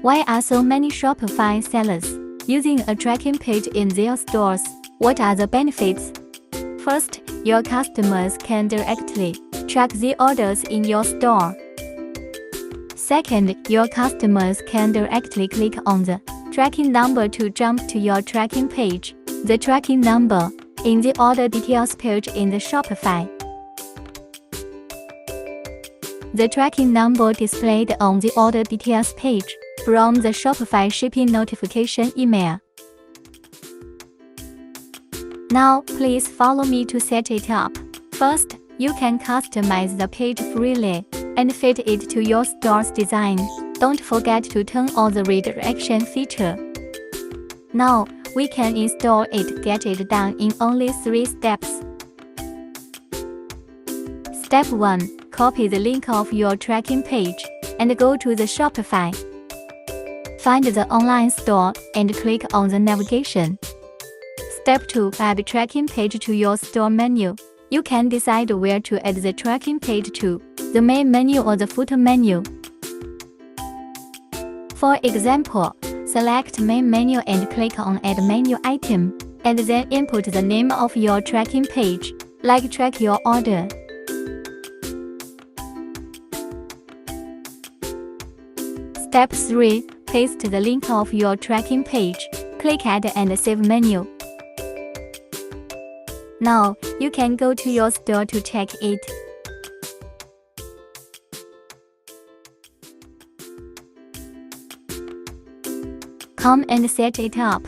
Why are so many Shopify sellers using a tracking page in their stores? What are the benefits? First, your customers can directly track the orders in your store. Second, your customers can directly click on the tracking number to jump to your tracking page. The tracking number in the order details page in the Shopify. The tracking number displayed on the order details page from the Shopify shipping notification email. Now, please follow me to set it up. First, you can customize the page freely and fit it to your store's design. Don't forget to turn on the redirection feature. Now, we can install it. Get it done in only 3 steps. Step 1. Copy the link of your tracking page and go to the Shopify. Find the online store and click on the navigation. Step 2. Add tracking page to your store menu. You can decide where to add the tracking page to, the main menu or the footer menu. For example, select main menu and click on add menu item, and then input the name of your tracking page, like track your order. Step 3. Paste the link of your tracking page. Click Add and Save menu. Now, you can go to your store to check it. Come and set it up.